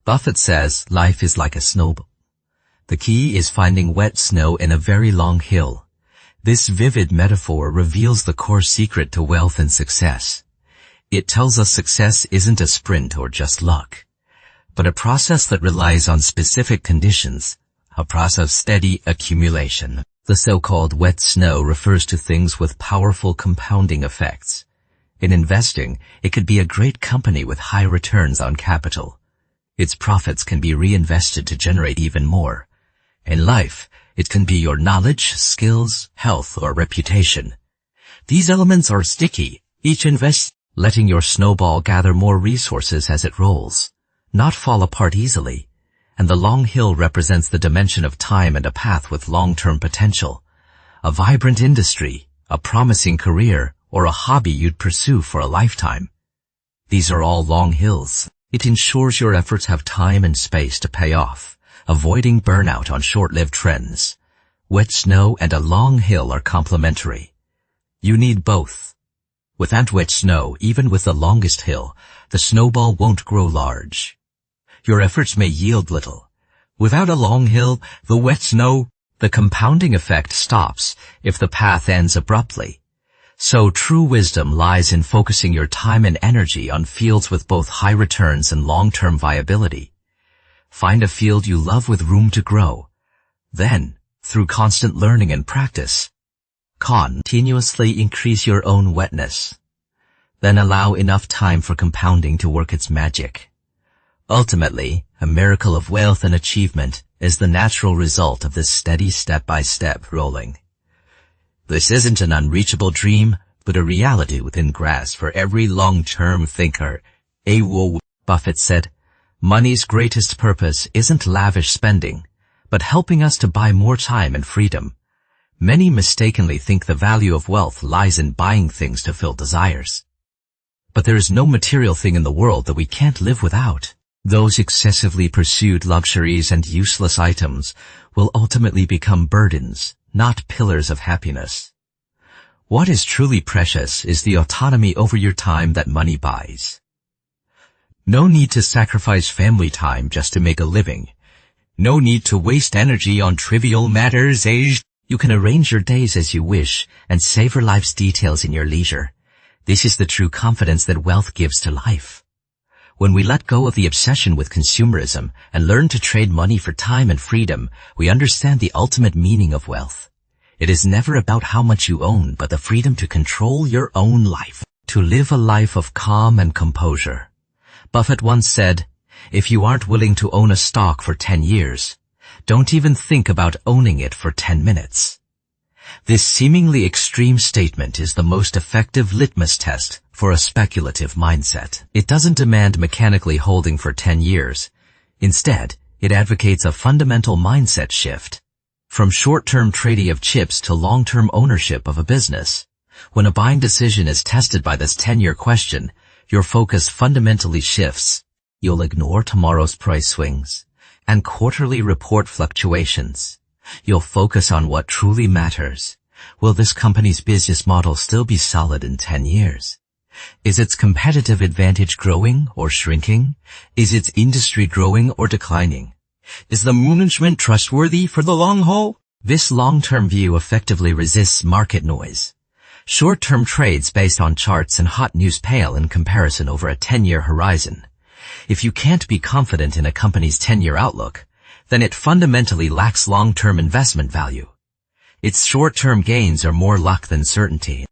Buffett says life is like a snowball. The key is finding wet snow in a very long hill. This vivid metaphor reveals the core secret to wealth and success. It tells us success isn't a sprint or just luck, but a process that relies on specific conditions, a process of steady accumulation. The so-called wet snow refers to things with powerful compounding effects. In investing, it could be a great company with high returns on capital. Its profits can be reinvested to generate even more. In life, it can be your knowledge, skills, health, or reputation. These elements are sticky. Each invest, letting your snowball gather more resources as it rolls, not fall apart easily. And the long hill represents the dimension of time and a path with long-term potential. A vibrant industry, a promising career, or a hobby you'd pursue for a lifetime. These are all long hills. It ensures your efforts have time and space to pay off, avoiding burnout on short-lived trends. Wet snow and a long hill are complementary. You need both. Without wet snow, even with the longest hill, the snowball won't grow large. Your efforts may yield little. Without a long hill, the wet snow, the compounding effect stops if the path ends abruptly. So true wisdom lies in focusing your time and energy on fields with both high returns and long-term viability. Find a field you love with room to grow. Then, through constant learning and practice, continuously increase your own wetness. Then allow enough time for compounding to work its magic. Ultimately, a miracle of wealth and achievement is the natural result of this steady step-by-step rolling. This isn't an unreachable dream, but a reality within grasp for every long-term thinker. Buffett said, "Money's greatest purpose isn't lavish spending, but helping us to buy more time and freedom." Many mistakenly think the value of wealth lies in buying things to fill desires. But there is no material thing in the world that we can't live without. Those excessively pursued luxuries and useless items will ultimately become burdens, not pillars of happiness. What is truly precious is the autonomy over your time that money buys. No need to sacrifice family time just to make a living. No need to waste energy on trivial matters. You can arrange your days as you wish and savor life's details in your leisure. This is the true confidence that wealth gives to life. When we let go of the obsession with consumerism and learn to trade money for time and freedom, we understand the ultimate meaning of wealth. It is never about how much you own, but the freedom to control your own life, to live a life of calm and composure. Buffett once said, "If you aren't willing to own a stock for 10 years, don't even think about owning it for 10 minutes. This seemingly extreme statement is the most effective litmus test for a speculative mindset. It doesn't demand mechanically holding for 10 years. Instead, it advocates a fundamental mindset shift. From short-term trading of chips to long-term ownership of a business. When a buying decision is tested by this 10-year question, your focus fundamentally shifts. You'll ignore tomorrow's price swings and quarterly report fluctuations. You'll focus on what truly matters. Will this company's business model still be solid in 10 years? Is its competitive advantage growing or shrinking? Is its industry growing or declining? Is the management trustworthy for the long haul? This long-term view effectively resists market noise. Short-term trades based on charts and hot news pale in comparison over a 10-year horizon. If you can't be confident in a company's 10-year outlook, then it fundamentally lacks long-term investment value. Its short-term gains are more luck than certainty.